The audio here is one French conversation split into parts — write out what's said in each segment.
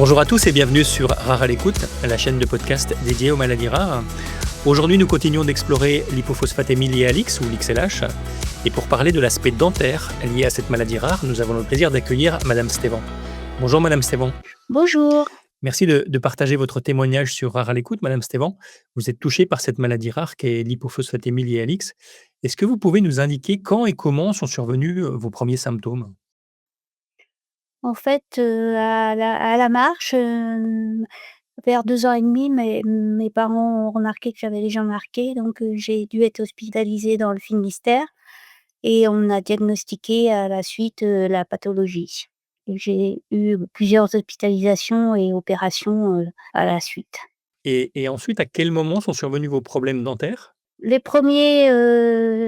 Bonjour à tous et bienvenue sur Rare à l'écoute, la chaîne de podcast dédiée aux maladies rares. Aujourd'hui, nous continuons d'explorer l'hypophosphatémie liée à l'X ou l'XLH. Et pour parler de l'aspect dentaire lié à cette maladie rare, nous avons le plaisir d'accueillir Madame Stévan. Bonjour Madame Stévan. Bonjour. Merci de partager votre témoignage sur Rare à l'écoute, Madame Stévan. Vous êtes touchée par cette maladie rare qu'est l'hypophosphatémie liée à l'X. Est-ce que vous pouvez nous indiquer quand et comment sont survenus vos premiers symptômes? En fait, à la marche, vers 2 ans et demi, mes parents ont remarqué que j'avais les jambes marquées, donc j'ai dû être hospitalisée dans le Finistère et on a diagnostiqué à la suite, la pathologie. Et j'ai eu plusieurs hospitalisations et opérations, à la suite. Et ensuite, à quel moment sont survenus vos problèmes dentaires? Les premiers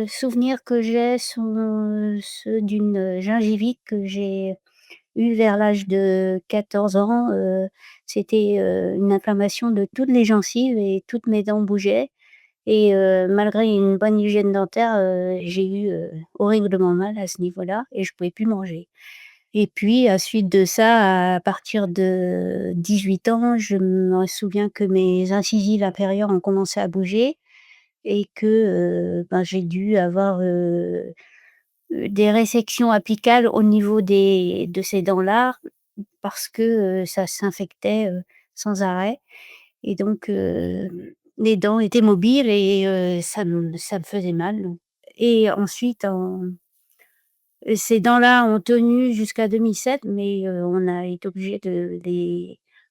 souvenirs que j'ai sont, ceux d'une, gingivite que j'ai eu vers l'âge de 14 ans. C'était, une inflammation de toutes les gencives et toutes mes dents bougeaient et malgré une bonne hygiène dentaire, j'ai eu, horriblement mal à ce niveau-là et je pouvais plus manger. Et puis à suite de ça, à partir de 18 ans, je me souviens que mes incisives inférieures ont commencé à bouger et que, j'ai dû avoir, des résections apicales au niveau de ces dents-là parce que, ça s'infectait, sans arrêt et donc les dents étaient mobiles et ça me faisait mal et ensuite ces dents-là ont tenu jusqu'à 2007 mais on a été obligé de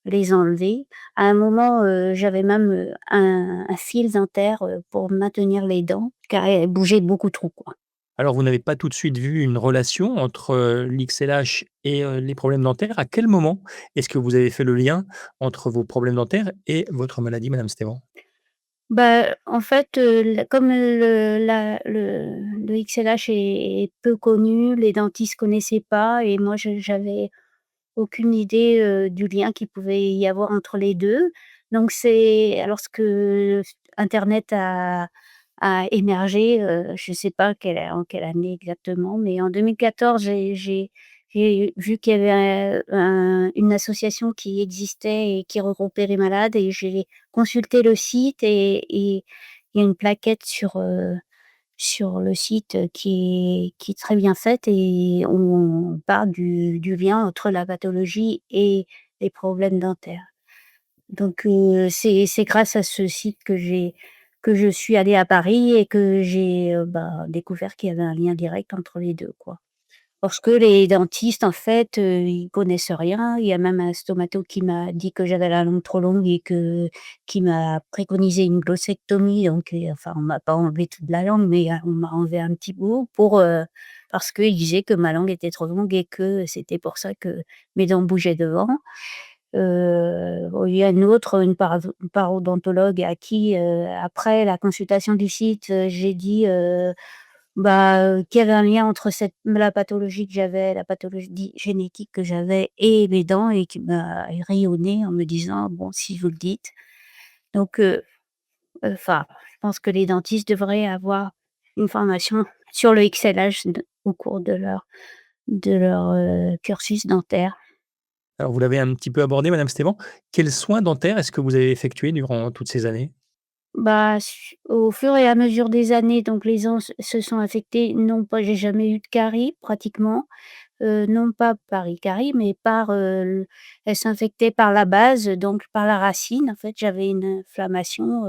les enlever. À un moment, j'avais même, un fil dentaire, pour maintenir les dents car elles bougeaient beaucoup trop, quoi. Alors, vous n'avez pas tout de suite vu une relation entre, l'XLH et les problèmes dentaires. À quel moment est-ce que vous avez fait le lien entre vos problèmes dentaires et votre maladie, madame Stévan? Bah, en fait, comme le XLH est peu connu, les dentistes connaissaient pas et moi j'avais aucune idée, du lien qu'il pouvait y avoir entre les 2. Donc c'est lorsque internet a émergé, je ne sais pas en quelle année exactement, mais en 2014, j'ai vu qu'il y avait une association qui existait et qui regroupait les malades et j'ai consulté le site et il y a une plaquette sur le site, qui est très bien faite et on parle du lien entre la pathologie et les problèmes dentaires. Donc c'est grâce à ce site que je suis allée à Paris et que j'ai, découvert qu'il y avait un lien direct entre les 2, quoi. Parce que les dentistes, en fait, ils connaissent rien. Il y a même un stomato qui m'a dit que j'avais la langue trop longue et qui m'a préconisé une glossectomie. Donc enfin, on m'a pas enlevé toute la langue, mais on m'a enlevé un petit bout parce qu'il disait que ma langue était trop longue et que c'était pour ça que mes dents bougeaient devant. Il y a une parodontologue à qui, après la consultation du site, j'ai dit, qu'il y avait un lien entre la pathologie que j'avais, la pathologie génétique que j'avais et les dents et qui m'a rayonnée en me disant: «Bon, si vous le dites». Donc enfin, je pense que les dentistes devraient avoir une formation sur le XLH au cours de leur cursus dentaire. Alors, vous l'avez un petit peu abordé, madame Stévan. Quels soins dentaires est-ce que vous avez effectués durant toutes ces années? Au fur et à mesure des années, donc les ans se sont affectés, non pas j'ai jamais eu de caries pratiquement, non pas par caries, mais elle s'infectait par la base, donc par la racine. En fait, j'avais une inflammation,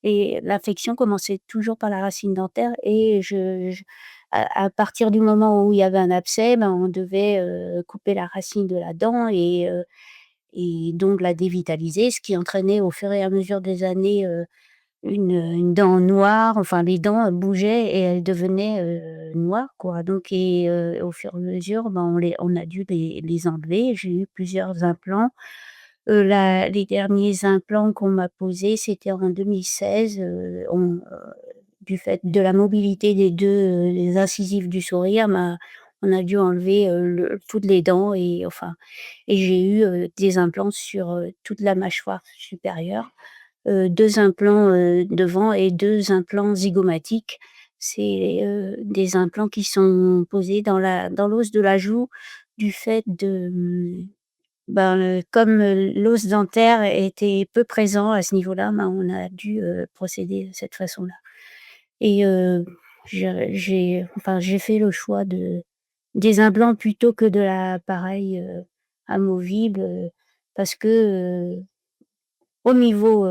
et l'infection commençait toujours par la racine dentaire et à partir du moment où il y avait un abcès, on devait, couper la racine de la dent et donc la dévitaliser, ce qui entraînait au fur et à mesure des années, une dent noire, enfin les dents, bougeaient et elles devenaient, noires quoi donc au fur et à mesure, on a dû les enlever. J'ai eu plusieurs implants. Les derniers implants qu'on m'a posés, c'était en 2016, du fait de la mobilité des incisives du sourire, on a dû enlever, toutes les dents et enfin et j'ai eu, des implants sur, toute la mâchoire supérieure. 2 implants, devant et 2 implants zygomatiques. C'est, des implants qui sont posés dans l'os de la joue du fait comme, l'os dentaire était peu présent à ce niveau-là, on a dû, procéder de cette façon-là et j'ai fait le choix des implants plutôt que de l'appareil, amovible, parce que, au niveau,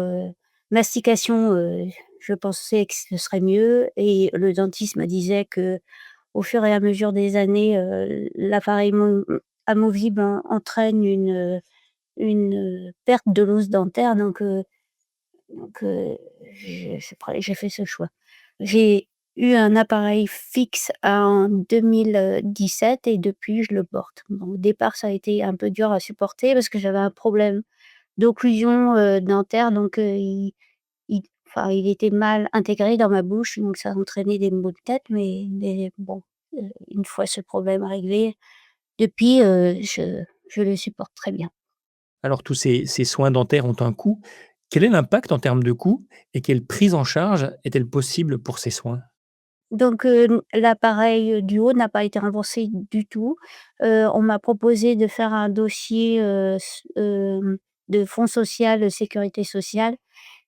mastication, je pensais que ce serait mieux et le dentiste me disait que au fur et à mesure des années, l'appareil amovible entraîne une perte de l'os dentaire donc j'ai fait ce choix. J'ai eu un appareil fixe en 2017 et depuis je le porte. Bon, au départ, ça a été un peu dur à supporter parce que j'avais un problème d'occlusion, dentaire donc il était mal intégré dans ma bouche donc ça entraînait des maux de tête mais bon, une fois ce problème réglé, depuis, je le supporte très bien. Alors tous ces soins dentaires ont un coût. Quel est l'impact en termes de coût et quelle prise en charge est-elle possible pour ces soins? Donc l'appareil, du haut n'a pas été remboursé du tout. On m'a proposé de faire un dossier, de fonds social, sécurité sociale,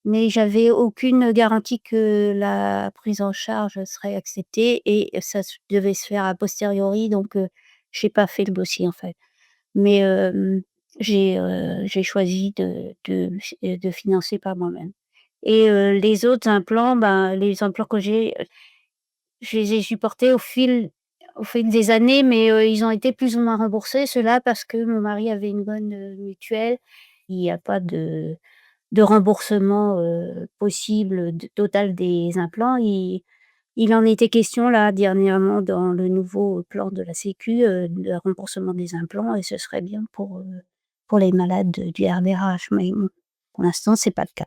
mais j'avais aucune garantie que la prise en charge serait acceptée et ça devait se faire a posteriori donc j'ai pas fait le dossier, en fait. Mais j'ai choisi de financer par moi-même et les autres implants, les implants que j'ai, je les ai supportés au fil des années, mais ils ont été plus ou moins remboursés, ceux-là, parce que mon mari avait une bonne, mutuelle. Il y a pas de remboursement, possible total des implants. Il en était question là dernièrement dans le nouveau plan de la sécu, de remboursement des implants et ce serait bien pour les malades du RDRH, mais bon, pour l'instant, c'est pas le cas.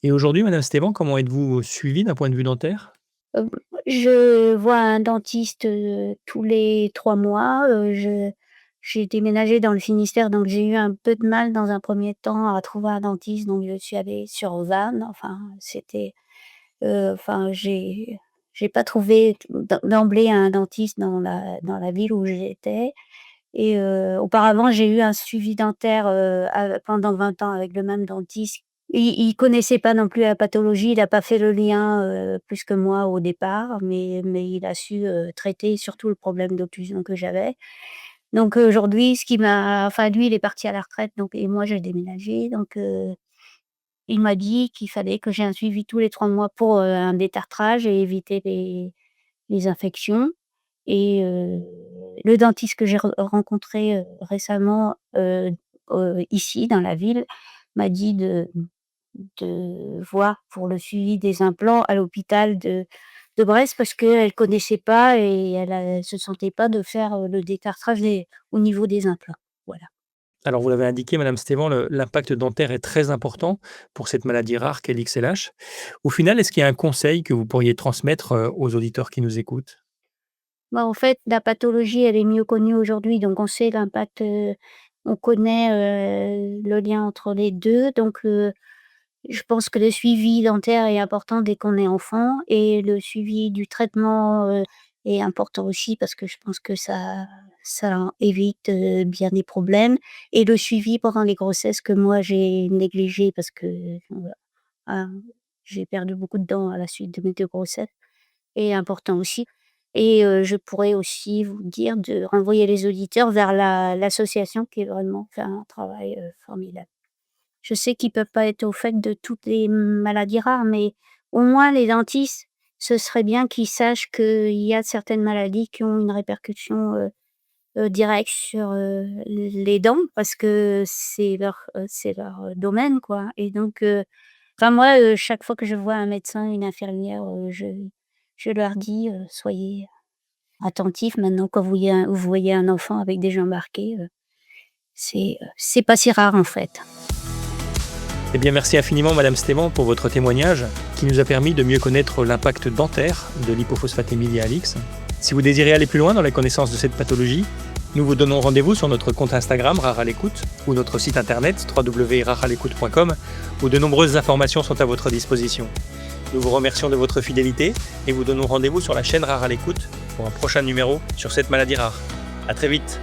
Et aujourd'hui, madame Stéban, comment êtes-vous suivie d'un point de vue dentaire? Hem, je vois un dentiste, tous les 3 mois, j'ai déménagé dans le Finistère, donc j'ai eu un peu de mal dans un premier temps à trouver un dentiste, donc je suis allée sur Vannes, enfin c'était, enfin j'ai pas trouvé d'emblée un dentiste dans la ville où j'étais et auparavant j'ai eu un suivi dentaire, pendant 20 ans avec le même dentiste. Il connaissait pas non plus la pathologie, il a pas fait le lien, plus que moi au départ, mais il a su, traiter surtout le problème d'occlusion que j'avais. Donc aujourd'hui, ce qui m'a enfin lui, il est parti à la retraite donc et moi j'ai déménagé donc il m'a dit qu'il fallait que j'ai un suivi tous les 3 mois pour, un détartrage et éviter les infections et le dentiste que j'ai rencontré, récemment, ici dans la ville, m'a dit de voir pour le suivi des implants à l'hôpital de Brest parce qu'elle connaissait pas et elle se sentait pas de faire, le détartrage au niveau des implants. Voilà. Alors vous l'avez indiqué, madame Stéban, l'impact dentaire est très important pour cette maladie rare qu'est l'XLH. Au final, est-ce qu'il y a un conseil que vous pourriez transmettre, aux auditeurs qui nous écoutent? En fait, la pathologie, elle est mieux connue aujourd'hui, donc on sait l'impact, on connaît, le lien entre les 2 donc je pense que le suivi dentaire est important dès qu'on est enfant et le suivi du traitement, est important aussi parce que je pense que ça évite, bien des problèmes et le suivi pendant les grossesses que moi j'ai négligé parce que, voilà, ah, j'ai perdu beaucoup de dents à la suite de mes 2 grossesses est important aussi et je pourrais aussi vous dire de renvoyer les auditeurs vers l'association qui est vraiment fait un travail, formidable. Je sais qu'ils peuvent pas être au fait de toutes les maladies rares, mais au moins les dentistes, ce serait bien qu'ils sachent qu'il y a certaines maladies qui ont une répercussion, directe sur, les dents parce que c'est leur, domaine quoi et donc enfin moi, chaque fois que je vois un médecin, une infirmière, je leur dis, «Soyez attentifs maintenant quand vous voyez un enfant avec des jambes marquées, c'est pas si rare en fait». Eh bien, merci infiniment, madame Stéban, pour votre témoignage qui nous a permis de mieux connaître l'impact dentaire de l'hypophosphatémie liée à l'X. Si vous désirez aller plus loin dans la connaissance de cette pathologie, nous vous donnons rendez-vous sur notre compte Instagram Rare à l'écoute ou notre site internet www.rarealécoute.com où de nombreuses informations sont à votre disposition. Nous vous remercions de votre fidélité et vous donnons rendez-vous sur la chaîne Rare à l'écoute pour un prochain numéro sur cette maladie rare. À très vite.